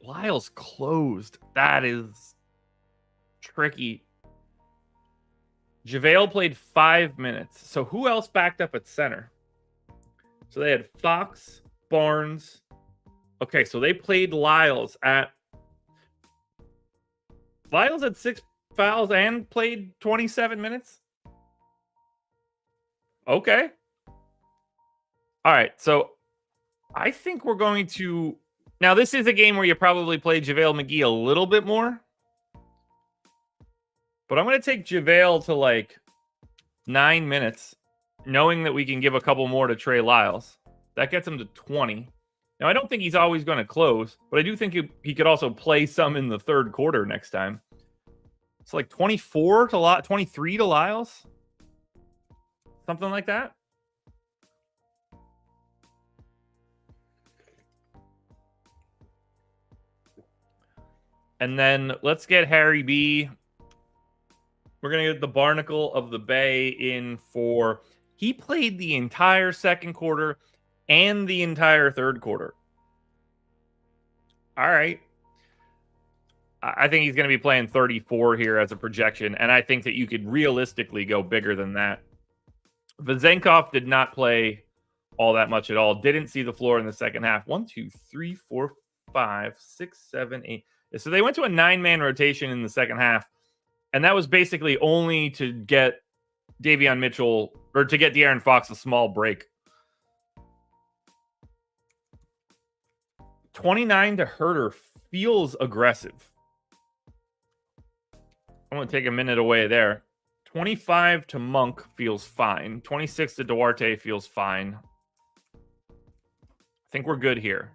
Lyles closed. That is tricky. JaVale played 5 minutes. So who else backed up at center? So they had Fox, Barnes. Okay, so they played Lyles at... Lyles had 6 fouls and played 27 minutes? Okay. All right, so I think we're going to... Now, this is a game where you probably play JaVale McGee a little bit more. But I'm going to take JaVale to like 9 minutes, knowing that we can give a couple more to Trey Lyles. That gets him to 20. Now, I don't think he's always going to close, but I do think he could also play some in the third quarter next time. It's like 24 to 23 to Lyles. Something like that. And then let's get Harry B. We're going to get the Barnacle of the Bay in for... He played the entire second quarter and the entire third quarter. All right. I think he's going to be playing 34 here as a projection, and I think that you could realistically go bigger than that. Vezenkov did not play all that much at all. Didn't see the floor in the second half. 1, 2, 3, 4, 5, 6, 7, 8. So they went to a 9-man rotation in the second half, and that was basically only to get Davion Mitchell, or to get De'Aaron Fox a small break. 29 to Herter feels aggressive. I'm going to take a minute away there. 25 to Monk feels fine. 26 to Duarte feels fine. I think we're good here.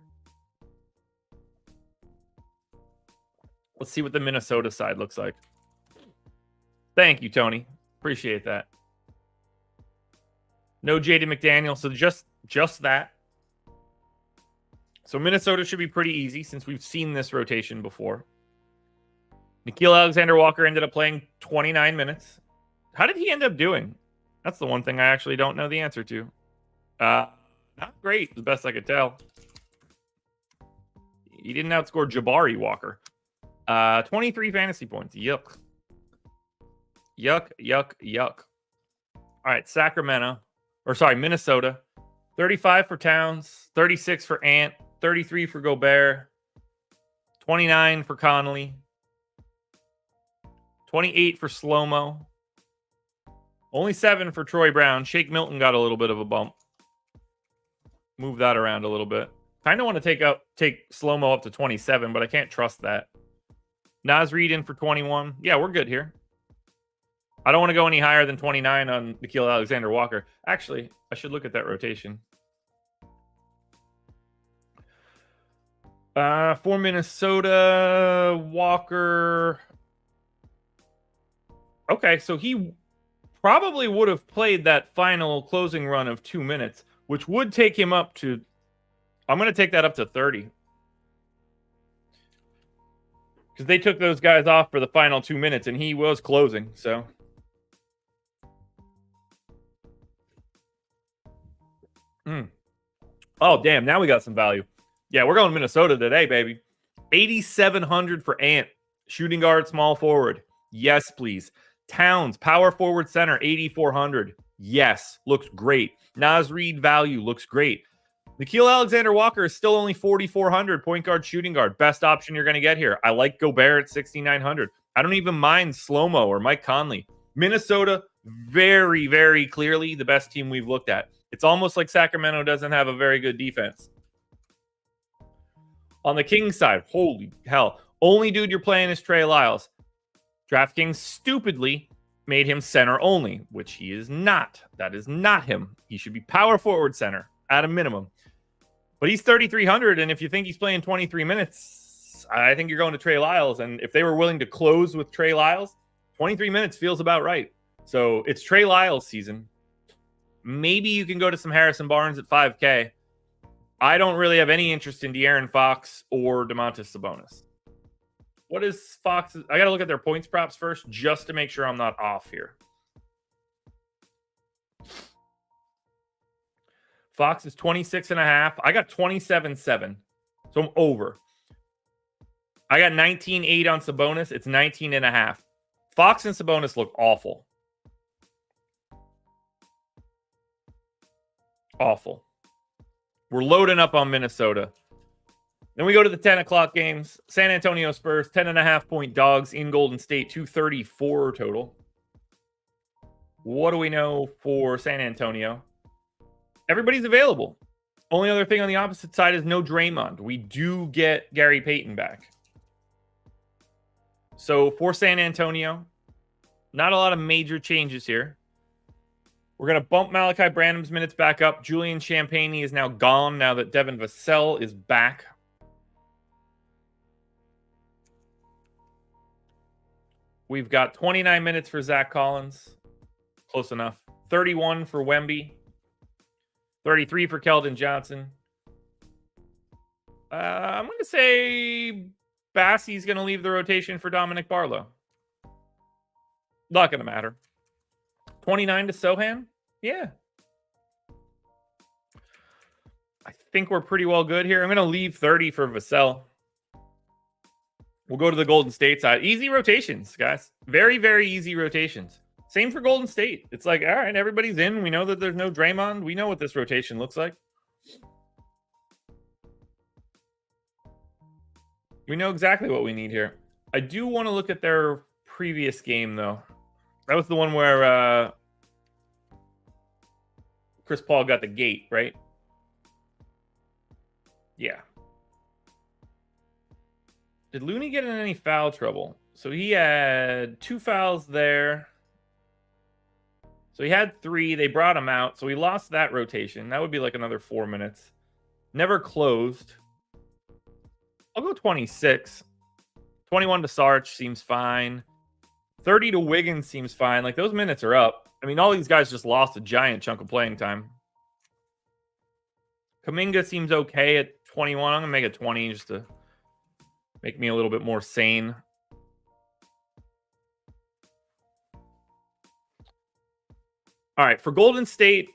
Let's see what the Minnesota side looks like. Thank you, Tony. Appreciate that. No Jaden McDaniel, so just that. So Minnesota should be pretty easy since we've seen this rotation before. Nickeil Alexander-Walker ended up playing 29 minutes. How did he end up doing? That's the one thing I actually don't know the answer to. Not great, the best I could tell. He didn't outscore Jabari Walker. 23 fantasy points. Yuck. Yuck, yuck, yuck. All right, Minnesota. 35 for Towns, 36 for Ant, 33 for Gobert, 29 for Conley, 28 for Slow-Mo, only 7 for Troy Brown. Shake Milton got a little bit of a bump. Move that around a little bit. Kind of want to take Slow-Mo up to 27, but I can't trust that. Naz Reid in for 21. Yeah, we're good here. I don't want to go any higher than 29 on Nickeil Alexander-Walker. Actually, I should look at that rotation. For Minnesota, Walker. Okay, so he probably would have played that final closing run of 2 minutes, which would take him up to... I'm going to take that up to 30. Because they took those guys off for the final 2 minutes, and he was closing, so... Oh, damn. Now we got some value. Yeah, we're going Minnesota today, baby. 8,700 for Ant. Shooting guard, small forward. Yes, please. Towns, power forward center, 8,400. Yes, looks great. Naz Reid value looks great. Nickeil Alexander-Walker is still only 4,400. Point guard, shooting guard. Best option you're going to get here. I like Gobert at 6,900. I don't even mind Slow-Mo or Mike Conley. Minnesota, very, very clearly the best team we've looked at. It's almost like Sacramento doesn't have a very good defense. On the Kings side, holy hell. Only dude you're playing is Trey Lyles. DraftKings stupidly made him center only, which he is not. That is not him. He should be power forward center at a minimum. But he's 3,300, and if you think he's playing 23 minutes, I think you're going to Trey Lyles. And if they were willing to close with Trey Lyles, 23 minutes feels about right. So it's Trey Lyles season. Maybe you can go to some Harrison Barnes at 5K. I don't really have any interest in De'Aaron Fox or Domantas Sabonis. What is Fox? I got to look at their points props first just to make sure I'm not off here. Fox is 26.5. I got 27.7. So I'm over. I got 19.8 on Sabonis. It's 19.5. Fox and Sabonis look awful. Awful. We're loading up on Minnesota. Then we go to the 10 o'clock games. San Antonio Spurs, 10.5-point dogs in Golden State, 234 total. What do we know for San Antonio? Everybody's available. Only other thing on the opposite side is no Draymond. We do get Gary Payton back. So for San Antonio, not a lot of major changes here. We're going to bump Malachi Branham's minutes back up. Julian Champagne is now gone now that Devin Vassell is back. We've got 29 minutes for Zach Collins. Close enough. 31 for Wemby. 33 for Keldon Johnson. I'm going to say Bassey's going to leave the rotation for Dominic Barlow. Not going to matter. 29 to Sohan? Yeah. I think we're pretty well good here. I'm going to leave 30 for Vassell. We'll go to the Golden State side. Easy rotations, guys. Very, very easy rotations. Same for Golden State. It's like, all right, everybody's in. We know that there's no Draymond. We know what this rotation looks like. We know exactly what we need here. I do want to look at their previous game, though. That was the one where Chris Paul got the gate, right? Yeah. Did Looney get in any foul trouble? So he had 2 fouls there. So he had 3. They brought him out. So he lost that rotation. That would be like another 4 minutes. Never closed. I'll go 26. 21 to Sarge seems fine. 30 to Wiggins seems fine. Like, those minutes are up. I mean, all these guys just lost a giant chunk of playing time. Kuminga seems okay at 21. I'm going to make it 20 just to make me a little bit more sane. All right, for Golden State.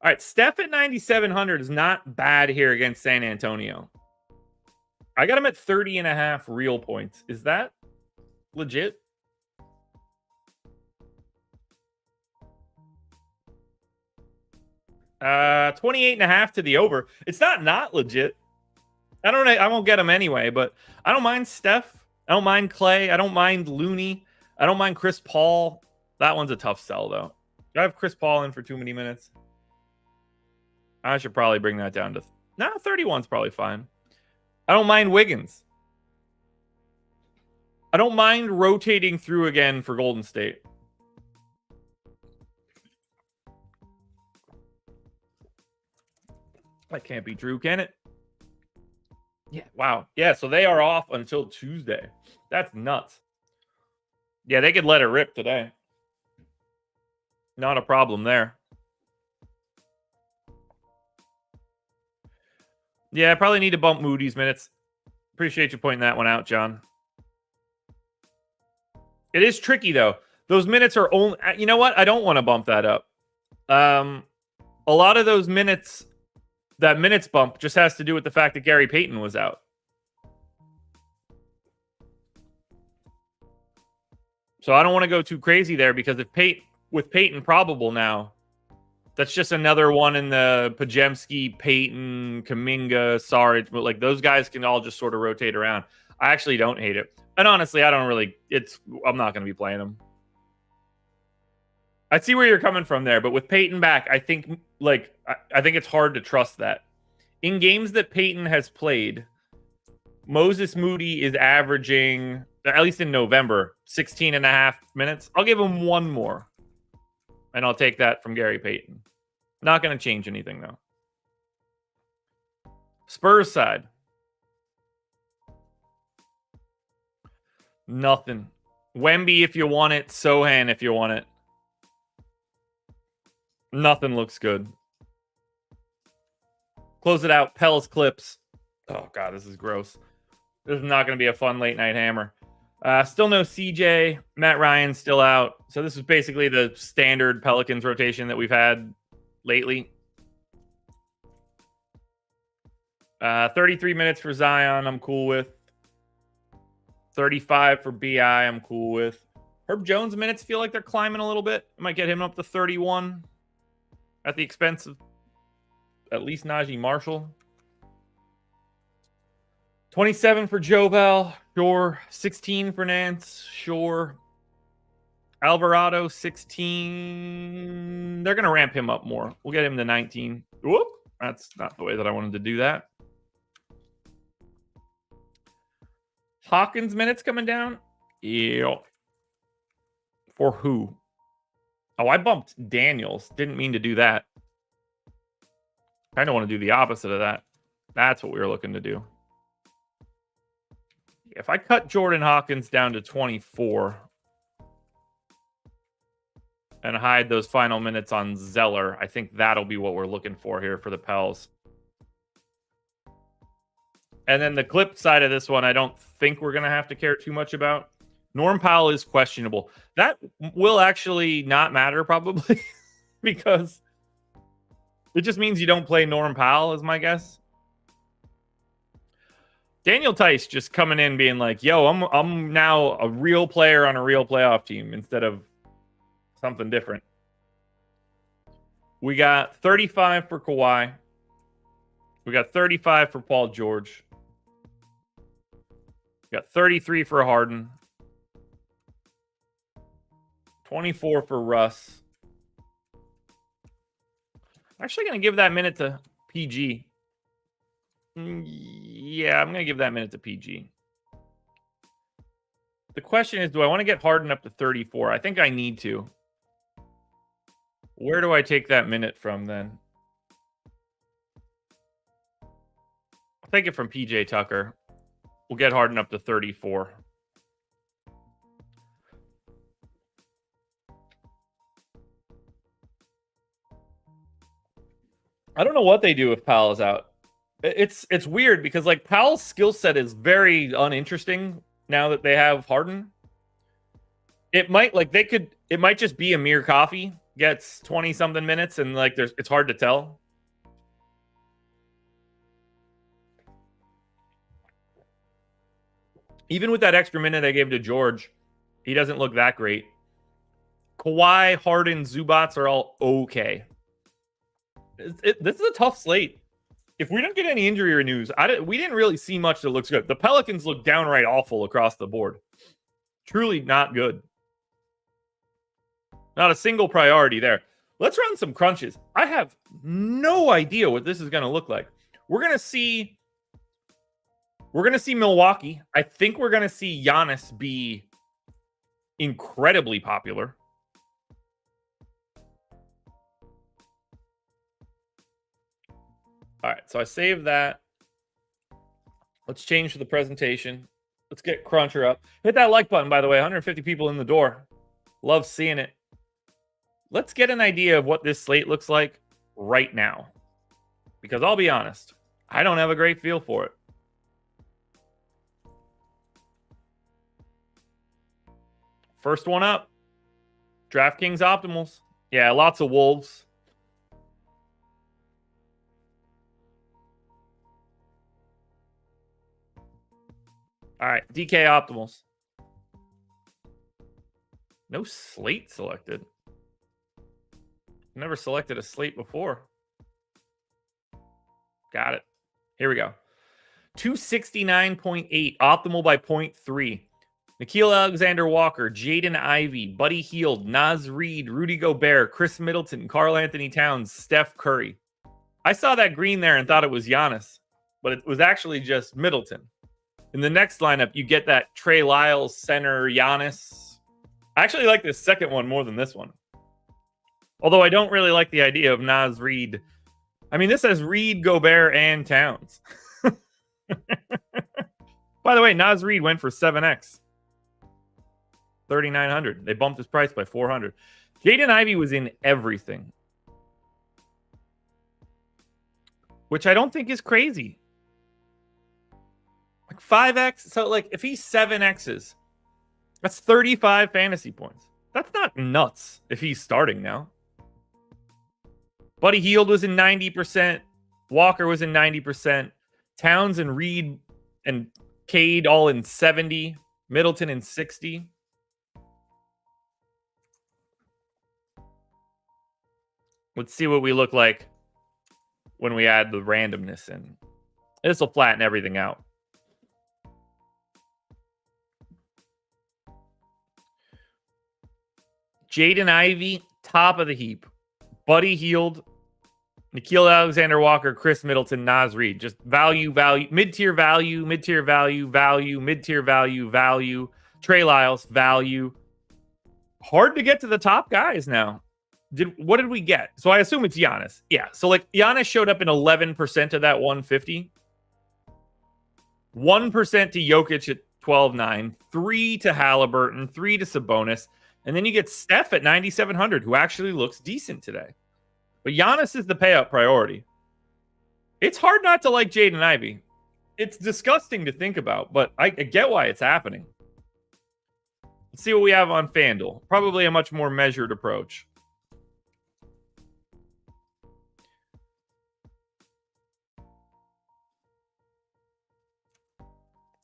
All right, Steph at 9,700 is not bad here against San Antonio. I got him at 30.5 real points. Is that legit? Uh, 28.5 to the over. It's not legit. I won't get him anyway, but I don't mind Steph. I don't mind Clay. I don't mind Looney. I don't mind Chris Paul. That one's a tough sell, though. Do I have Chris Paul in for too many minutes? I should probably bring that down to... 31's probably fine. I don't mind Wiggins. I don't mind rotating through again for Golden State. That can't be true, can it? Yeah, wow. Yeah, so they are off until Tuesday. That's nuts. Yeah, they could let it rip today. Not a problem there. Yeah, I probably need to bump Moody's minutes. Appreciate you pointing that one out, John. It is tricky, though. Those minutes are only... You know what? I don't want to bump that up. A lot of those minutes... That minutes bump just has to do with the fact that Gary Payton was out. So I don't want to go too crazy there, because if with Payton probable now, that's just another one in the Pajemski, Payton, Kuminga, Sarge. But like, those guys can all just sort of rotate around. I actually don't hate it. And honestly, I don't really... I'm not going to be playing them. I see where you're coming from there, but with Payton back, I think it's hard to trust that. In games that Payton has played, Moses Moody is averaging, at least in November, 16.5 minutes. I'll give him one more, and I'll take that from Gary Payton. Not going to change anything, though. Spurs side. Nothing. Wemby if you want it. Sohan if you want it. Nothing looks good. Close it out. Pels Clips. Oh, God, this is gross. This is not going to be a fun late night hammer. Still no CJ. Matt Ryan's still out. So this is basically the standard Pelicans rotation that we've had lately. 33 minutes for Zion, I'm cool with. 35 for BI, I'm cool with. Herb Jones minutes feel like they're climbing a little bit. I might get him up to 31 at the expense of at least Najee Marshall. 27 for Jovel, sure. 16 for Nance, sure. Alvarado, 16. They're going to ramp him up more. We'll get him to 19. Whoop. That's not the way that I wanted to do that. Hawkins minutes coming down? Yeah. For who? Oh, I bumped Daniels. Didn't mean to do that. Kind of want to do the opposite of that. That's what we were looking to do. If I cut Jordan Hawkins down to 24 and hide those final minutes on Zeller, I think that'll be what we're looking for here for the Pels. And then the clip side of this one, I don't think we're going to have to care too much about. Norm Powell is questionable. That will actually not matter probably because it just means you don't play Norm Powell is my guess. Daniel Tice just coming in being like, yo, I'm now a real player on a real playoff team instead of something different. We got 35 for Kawhi. We got 35 for Paul George. We got 33 for Harden. 24 for Russ. I'm actually going to give that minute to PG. Yeah, I'm going to give that minute to PG. The question is, do I want to get Harden up to 34? I think I need to. Where do I take that minute from then? I'll take it from PJ Tucker. We'll get Harden up to 34. I don't know what they do if Powell's out. It's weird because like Powell's skill set is very uninteresting now that they have Harden. It might just be Amir Coffey gets 20 something minutes and like it's hard to tell. Even with that extra minute I gave to George, he doesn't look that great. Kawhi, Harden, Zubats are all okay. This is a tough slate. If we don't get any injury news, we didn't really see much that looks good. The Pelicans look downright awful across the board. Truly not good. Not a single priority there. Let's run some crunches. I have no idea what this is going to look like. We're going to see Milwaukee. I think we're going to see Giannis be incredibly popular. All right, so I saved that. Let's change the presentation. Let's get Cruncher up. Hit that like button, by the way. 150 people in the door. Love seeing it. Let's get an idea of what this slate looks like right now. Because I'll be honest, I don't have a great feel for it. First one up. DraftKings Optimals. Yeah, lots of Wolves. All right, DK Optimals. No slate selected. Never selected a slate before. Got it. Here we go. 269.8, optimal by 0.3. Nickeil Alexander-Walker, Jaden Ivey, Buddy Hield, Naz Reid, Rudy Gobert, Chris Middleton, Karl Anthony Towns, Steph Curry. I saw that green there and thought it was Giannis, but it was actually just Middleton. In the next lineup, you get that Trey Lyles, center, Giannis. I actually like this second one more than this one. Although I don't really like the idea of Naz Reid. I mean, this has Reid, Gobert, and Towns. By the way, Naz Reid went for 7x. 3,900. They bumped his price by 400. Jaden Ivey was in everything. Which I don't think is crazy. Like 5x. So like if he's 7x's, that's 35 fantasy points. That's not nuts if he's starting now. Buddy Hield was in 90%. Walker was in 90%. Towns and Reed and Cade all in 70. Middleton in 60. Let's see what we look like when we add the randomness in. This will flatten everything out. Jaden Ivey, top of the heap. Buddy Hield, Nickeil Alexander-Walker, Chris Middleton, Naz Reid. Just value, mid-tier value, mid-tier value, value, mid-tier value, value. Trey Lyles, value. Hard to get to the top guys now. What did we get? So I assume it's Giannis. Yeah. So like Giannis showed up in 11% of that 150. 1% to Jokic at 12.9, 3 to Halliburton, 3 to Sabonis, and then you get Steph at 9,700, who actually looks decent today. But Giannis is the payout priority. It's hard not to like Jaden Ivey. It's disgusting to think about, but I get why it's happening. Let's see what we have on FanDuel. Probably a much more measured approach.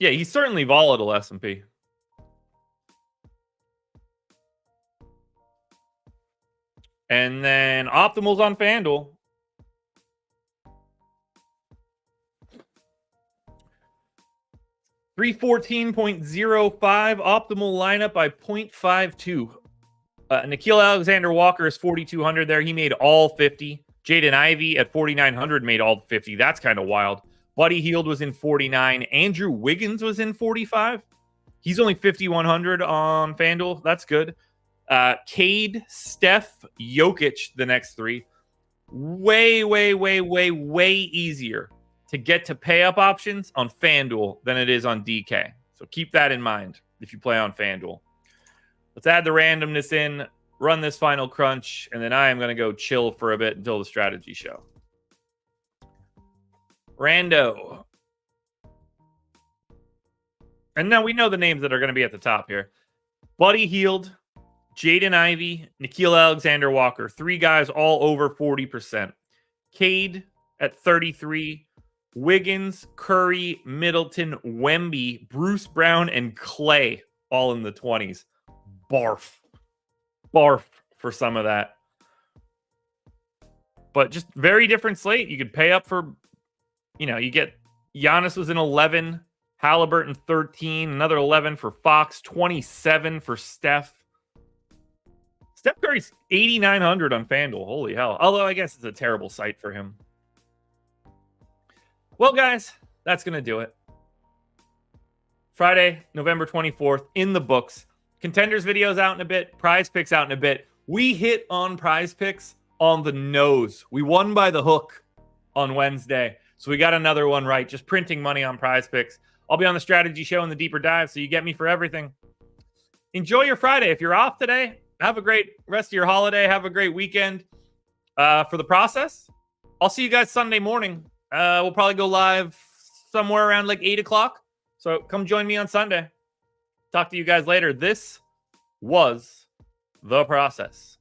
Yeah, he's certainly volatile, S&P. And then optimals on FanDuel. $314.05 optimal lineup by 0.52. Nickeil Alexander-Walker is 4,200 there. He made all 50. Jaden Ivey at 4,900 made all 50. That's kind of wild. Buddy Hield was in 49. Andrew Wiggins was in 45. He's only 5,100 on FanDuel. That's good. Cade, Steph, Jokic, the next three. Way easier to get to pay up options on FanDuel than it is on DK. So keep that in mind if you play on FanDuel. Let's add the randomness in, run this final crunch, and then I am going to go chill for a bit until the strategy show. Rando. And now we know the names that are going to be at the top here. Buddy Hield, Jaden Ivey, Nickeil Alexander-Walker. 3 guys all over 40%. Cade at 33. Wiggins, Curry, Middleton, Wemby, Bruce Brown, and Clay all in the 20s. Barf for some of that. But just very different slate. You could pay up for, you get Giannis was in 11, Halliburton 13, another 11 for Fox, 27 for Steph. Steph Curry's 8,900 on FanDuel. Holy hell. Although I guess it's a terrible site for him. Well, guys, that's going to do it. Friday, November 24th, in the books. Contenders videos out in a bit. Prize picks out in a bit. We hit on prize picks on the nose. We won by the hook on Wednesday. So we got another one right. Just printing money on prize picks. I'll be on the strategy show in the deeper dive, so you get me for everything. Enjoy your Friday. If you're off today, have a great rest of your holiday. Have a great weekend. For the process, I'll see you guys Sunday morning. We'll probably go live somewhere around like 8 o'clock. So come join me on Sunday. Talk to you guys later. This was The Process.